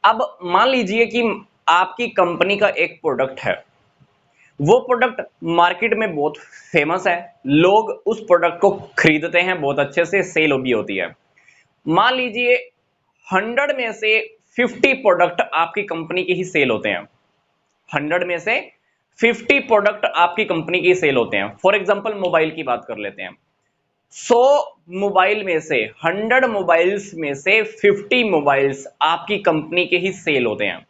अब मान लीजिए कि आपकी कंपनी का एक प्रोडक्ट है, वो प्रोडक्ट मार्केट में बहुत फेमस है, लोग उस प्रोडक्ट को खरीदते हैं, बहुत अच्छे से सेल भी होती है। मान लीजिए 100 में से 50 प्रोडक्ट आपकी कंपनी के ही सेल होते हैं। 100 में से 50 प्रोडक्ट आपकी कंपनी के सेल होते हैं। फॉर एग्जांपल मोबाइल की बात कर लेते हैं। 100 मोबाइल में से 100 मोबाइल्स में से 50 मोबाइल्स आपकी कंपनी के ही सेल होते हैं।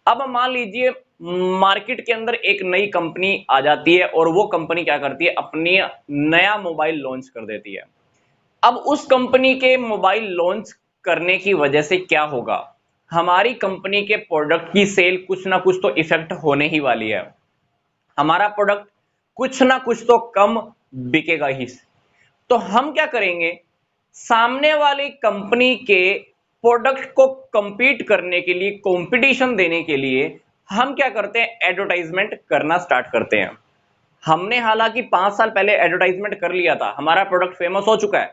अब मान लीजिए मार्केट के अंदर एक नई कंपनी आ जाती है और वो कंपनी क्या करती है, अपनी नया मोबाइल लॉन्च कर देती है। अब उस कंपनी के मोबाइल लॉन्च करने की वजह से क्या होगा, हमारी कंपनी के प्रोडक्ट की सेल कुछ ना कुछ तो इफेक्ट होने ही वाली है। हमारा प्रोडक्ट कुछ ना कुछ तो कम बिकेगा ही। तो हम क्या करेंगे, सामने वाली कंपनी के प्रोडक्ट को compete करने के लिए, कंपटीशन देने के लिए हम क्या करते हैं, एडवर्टाइजमेंट करना स्टार्ट करते हैं। हमने हालांकि 5 साल पहले एडवर्टाइजमेंट कर लिया था, हमारा प्रोडक्ट फेमस हो चुका है।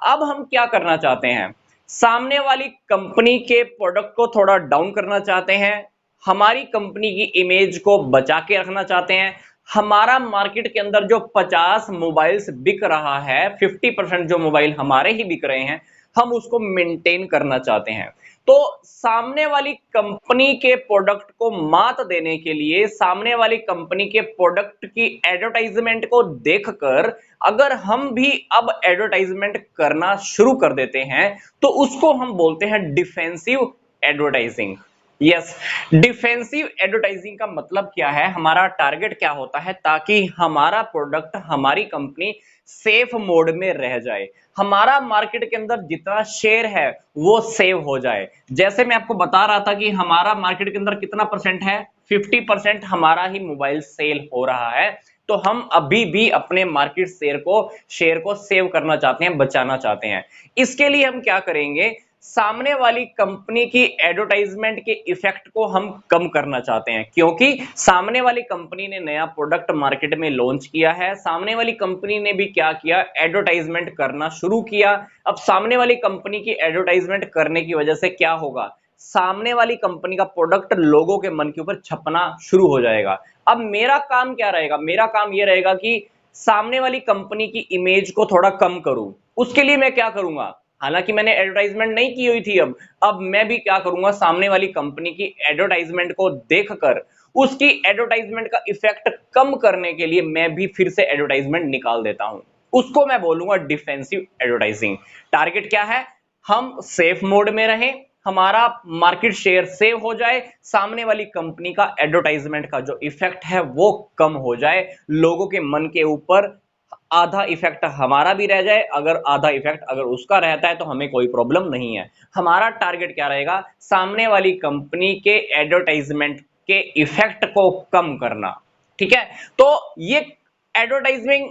अब हम क्या करना चाहते हैं, सामने वाली कंपनी के प्रोडक्ट को थोड़ा डाउन करना चाहते हैं, हमारी कंपनी की इमेज को बचा के रखना चाहते हैं। हमारा मार्केट के अंदर जो 50 मोबाइल्स बिक रहा है, 50% जो मोबाइल हमारे ही बिक रहे हैं, हम उसको मेंटेन करना चाहते हैं। तो सामने वाली कंपनी के प्रोडक्ट को मात देने के लिए, सामने वाली कंपनी के प्रोडक्ट की एडवर्टाइजमेंट को देखकर अगर हम भी अब एडवर्टाइजमेंट करना शुरू कर देते हैं, तो उसको हम बोलते हैं defensive advertising. Yes, defensive advertising का मतलब क्या है, हमारा टारगेट क्या होता है, ताकि हमारा प्रोडक्ट, हमारी कंपनी सेफ मोड में रह जाए, हमारा मार्केट के अंदर जितना शेयर है वो सेव हो जाए। जैसे मैं आपको बता रहा था कि हमारा मार्केट के अंदर कितना परसेंट है, 50% हमारा ही मोबाइल सेल हो रहा है। तो हम अभी भी अपने मार्केट शेयर को सेव करना चाहते हैं, बचाना चाहते हैं। इसके लिए हम क्या करेंगे, सामने वाली कंपनी की एडवर्टाइजमेंट के इफेक्ट को हम कम करना चाहते हैं, क्योंकि सामने वाली कंपनी ने नया प्रोडक्ट मार्केट में लॉन्च किया है, सामने वाली कंपनी ने भी क्या किया, एडवर्टाइजमेंट करना शुरू किया। अब सामने वाली कंपनी की एडवर्टाइजमेंट करने की वजह से क्या होगा, सामने वाली कंपनी का प्रोडक्ट लोगों के मन के ऊपर छपना शुरू हो जाएगा। अब मेरा काम क्या रहेगा, मेरा काम यह रहेगा कि सामने वाली कंपनी की इमेज को थोड़ा कम करूं। उसके लिए मैं क्या करूंगा, हालांकि मैंने एडवर्टाइजमेंट नहीं की हुई थी, अब मैं भी क्या करूंगा, सामने वाली कंपनी की एडवर्टाइजमेंट को देखकर उसकी एडवर्टाइजमेंट का इफेक्ट कम करने के लिए मैं भी फिर से एडवर्टाइजमेंट निकाल देता हूं। उसको मैं बोलूंगा डिफेंसिव एडवर्टाइजिंग। टारगेट क्या है, हम सेफ मोड में रहें, हमारा मार्केट शेयर सेव हो जाए, सामने वाली कंपनी का एडवर्टाइजमेंट का जो इफेक्ट है वो कम हो जाए, लोगों के मन के ऊपर आधा इफेक्ट हमारा भी रह जाए, अगर आधा इफेक्ट अगर उसका रहता है तो हमें कोई प्रॉब्लम नहीं है। हमारा टारगेट क्या रहेगा, सामने वाली कंपनी के एडवर्टाइजमेंट के इफेक्ट को कम करना। ठीक है, तो ये एडवर्टाइजिंग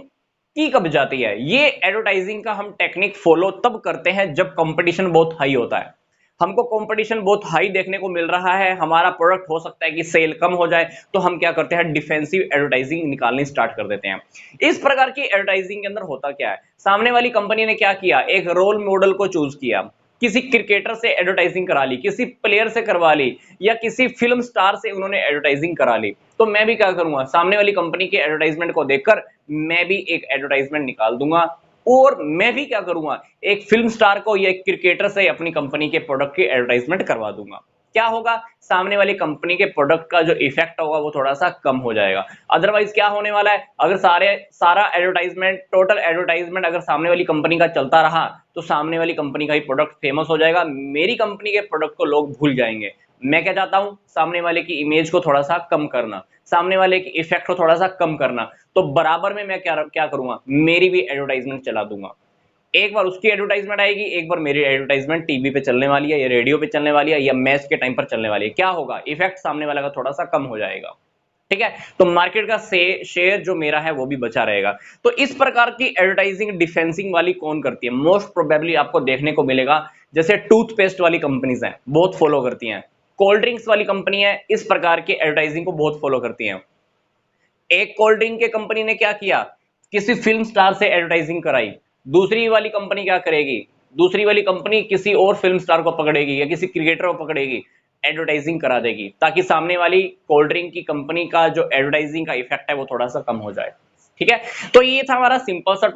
की कब जाती है, ये एडवर्टाइजिंग का हम टेक्निक फॉलो तब करते हैं जब कंपटीशन बहुत हाई होता है। हमको कंपटीशन बहुत हाई देखने को मिल रहा है, हमारा प्रोडक्ट हो सकता है कि सेल कम हो जाए, तो हम क्या करते हैं, डिफेंसिव एडवर्टाइजिंग निकालनी स्टार्ट कर देते हैं। इस प्रकार की एडवर्टाइजिंग के अंदर होता क्या है, सामने वाली कंपनी ने क्या किया, एक रोल मॉडल को चूज किया, किसी क्रिकेटर से एडवर्टाइजिंग करा ली, किसी प्लेयर से करवा ली, या किसी फिल्म स्टार से उन्होंने एडवर्टाइजिंग करा ली। तो मैं भी क्या करूंगा, सामने वाली कंपनी के एडवर्टाइजमेंट को देखकर मैं भी एक एडवर्टाइजमेंट निकाल दूंगा, और मैं भी क्या करूंगा, एक फिल्म स्टार को या एक क्रिकेटर से अपनी कंपनी के प्रोडक्ट की एडवर्टाइजमेंट करवा दूंगा। क्या होगा, सामने वाली कंपनी के प्रोडक्ट का जो इफेक्ट होगा वो थोड़ा सा कम हो जाएगा। अदरवाइज क्या होने वाला है, अगर सारा एडवर्टाइजमेंट, टोटल एडवर्टाइजमेंट अगर सामने वाली कंपनी का चलता रहा, तो सामने वाली कंपनी का ही प्रोडक्ट फेमस हो जाएगा, मेरी कंपनी के प्रोडक्ट को लोग भूल जाएंगे। मैं क्या चाहता हूं, सामने वाले की इमेज को थोड़ा सा कम करना, सामने वाले की इफेक्ट को थोड़ा सा कम करना। तो बराबर में मैं क्या करूंगा, मेरी भी एडवर्टाइजमेंट चला दूंगा। एक बार उसकी एडवर्टाइजमेंट आएगी, एक बार मेरी एडवर्टाइजमेंट टीवी पे चलने वाली है, या रेडियो पे चलने वाली है, या मैच के टाइम पर चलने वाली है। क्या होगा, इफेक्ट सामने वाला का थोड़ा सा कम हो जाएगा। ठीक है, तो मार्केट का शेयर जो मेरा है वो भी बचा रहेगा। तो इस प्रकार की एडवर्टाइजिंग डिफेंसिंग वाली कौन करती है, मोस्ट प्रोबेबली आपको देखने को मिलेगा, जैसे टूथपेस्ट वाली कंपनीज हैं, बहुत फॉलो करती हैं। कोल्ड ड्रिंक्स वाली कंपनी है, इस प्रकार की एडवर्टाइजिंग को बहुत फॉलो करती हैं। एक कोल्ड ड्रिंक के कंपनी ने क्या किया, किसी फिल्म स्टार से एडवर्टाइजिंग कराई, दूसरी वाली कंपनी क्या करेगी, दूसरी वाली कंपनी किसी और फिल्म स्टार को पकड़ेगी या किसी क्रिकेटर को पकड़ेगी, एडवर्टाइजिंग करा देगी, ताकि सामने वाली कोल्ड ड्रिंक की कंपनी का जो एडवर्टाइजिंग का इफेक्ट है वो थोड़ा सा कम हो जाए। ठीक है, तो ये था हमारा सिंपल सा